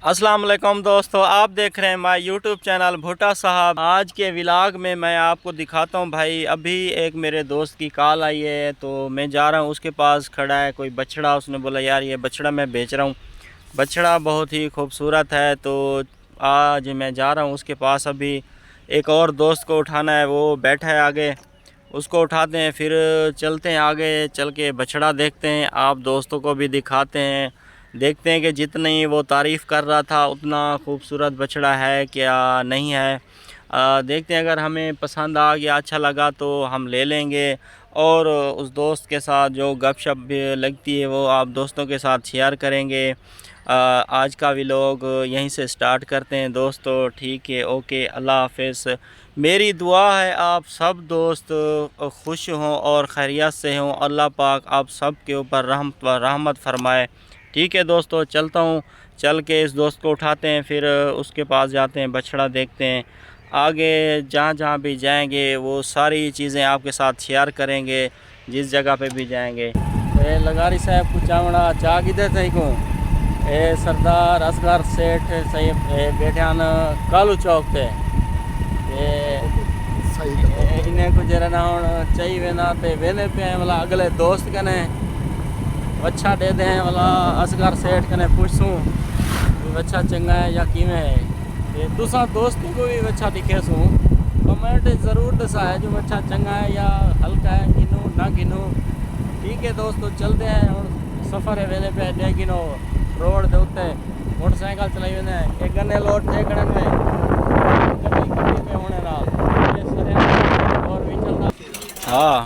अस्सलाम वालेकुम दोस्तों, आप देख रहे हैं माय यूट्यूब चैनल भुट्टा साहब। आज के व्लॉग में मैं आपको दिखाता हूं भाई। अभी एक मेरे दोस्त की कॉल आई है तो मैं जा रहा हूं, उसके पास खड़ा है कोई बछड़ा। उसने बोला यार ये बछड़ा मैं बेच रहा हूं। बछड़ा बहुत ही खूबसूरत है तो आज मैं जा रहा हूं उसके पास। अभी एक और दोस्त को उठाना है, वो बैठा है आगे, उसको उठाते हैं फिर चलते हैं आगे। चल के बछड़ा देखते हैं, आप दोस्तों को भी दिखाते हैं। देखते हैं कि जितनी वो तारीफ़ कर रहा था उतना खूबसूरत बछड़ा है क्या नहीं है। देखते हैं, अगर हमें पसंद आ गया, अच्छा लगा तो हम ले लेंगे। और उस दोस्त के साथ जो गपशप भी लगती है वो आप दोस्तों के साथ शेयर करेंगे। आज का व्लॉग यहीं से स्टार्ट करते हैं दोस्तों। ठीक है, ओके, अल्लाह हाफ़िज़। मेरी दुआ है आप सब दोस्त खुश हों और खैरियत से हों। अल्लाह पाक आप सब के ऊपर रहमत व रहमत फरमाए। ठीक है दोस्तों, चलता हूँ। चल के इस दोस्त को उठाते हैं, फिर उसके पास जाते हैं, बछड़ा देखते हैं। आगे जहाँ जहाँ भी जाएंगे वो सारी चीज़ें आपके साथ शेयर करेंगे, जिस जगह पे भी जाएंगे। लगारी साहब को चावड़ा चा किधर सही को सरदार असगर सेठ सही बैठा न कालू चौक पे इन्हें कुछ रहना हूँ चाहिए वेना ते वेने पे वाला अगले दोस्त कने अच्छा दे दें वाला असगर सेठ कने पूछूँ अच्छा चंगा है या किमें है। ते दूसरा दोस्तों को भी अच्छा दिखे सूँ कमेंट ज़रूर दसा है जो अच्छा चंगा है या हल्का है, गिनूँ ना गिनूँ। ठीक है दोस्तों, चलते हैं और सफ़र है वेले पे दे गिनो रोड दे उत्ते मोटरसाइकिल चलाई वेने एक गन्ने लोट थे कड़न में गड्डी पे होने नाल ये सरे और भी चलता। हाँ,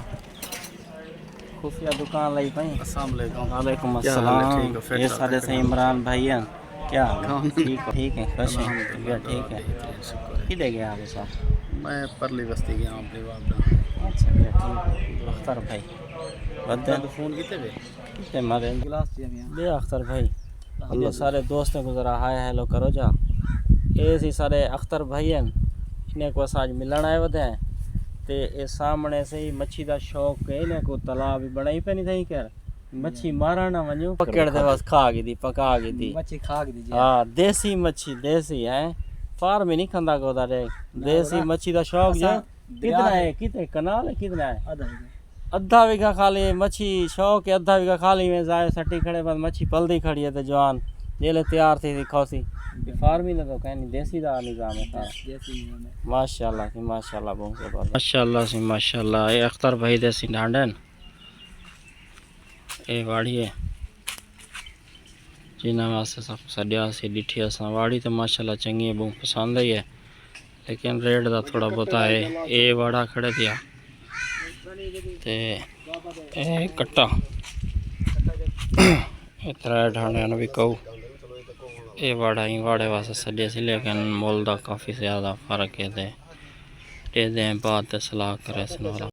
खुफिया दुकान लाई भाई। अस्सलाम वालेकुम। अस्सलाम। ये सारे से इमरान भाई हैं क्या? ठीक है, खुश हैं? ठीक है। किधर गया आप सर? मैं परली बस्ती गया अपने वापस। अच्छा ठीक है। अख्तर भाई बदन तो फोन कितने पे कितने मारे गिलास दे अख्तर भाई। ये सारे दोस्तों को ज़रा हाय हेलो करो जा। ये सी सारे अख्तर भाई हैं, इन्हें को आज मिलन आए होते हैं। ते ये सामने से ही मच्छी का शौक है, इन्हें को तालाब भी बनाई पे नहीं थी कर मच्छी मारा ना वनो पकड़ दे बस खा गई थी, पका गई थी मच्छी खा गई। हाँ, देसी मच्छी देसी है, फार्म में नहीं खांदा को रे। देसी मच्छी का शौक जो कितना है, कितने कनाल है, कितना है? अद्धा बीघा खाली मच्छी शौक है। अद्धा बीघा खाली में जाए सट्टी खड़े बाद मच्छी पलदी खड़ी है तो जवान जेले तैयार थी खौसी फार्मी ने तो कहनी देसी दा निजाम है सारा। माशाल्लाह की माशाल्लाह, बहुत जबरदस्त माशाल्लाह से माशाल्लाह। ये अख्तर भाई देसी डांडन ये वाड़ी है जिन्हें वास्ते सब सदिया से डिठी असा वाड़ी तो माशाल्लाह चंगी है, बहुत पसंद ही है, लेकिन रेट का थोड़ा बहुत है। ये वाड़ा खड़े दिया ते ए कट्टा इतना ढाने भी कहू ये वाड़ा ही वाड़े वास्ते सदिया से, लेकिन मोल का काफ़ी ज़्यादा फ़र्क है। दे बाद सलाह करे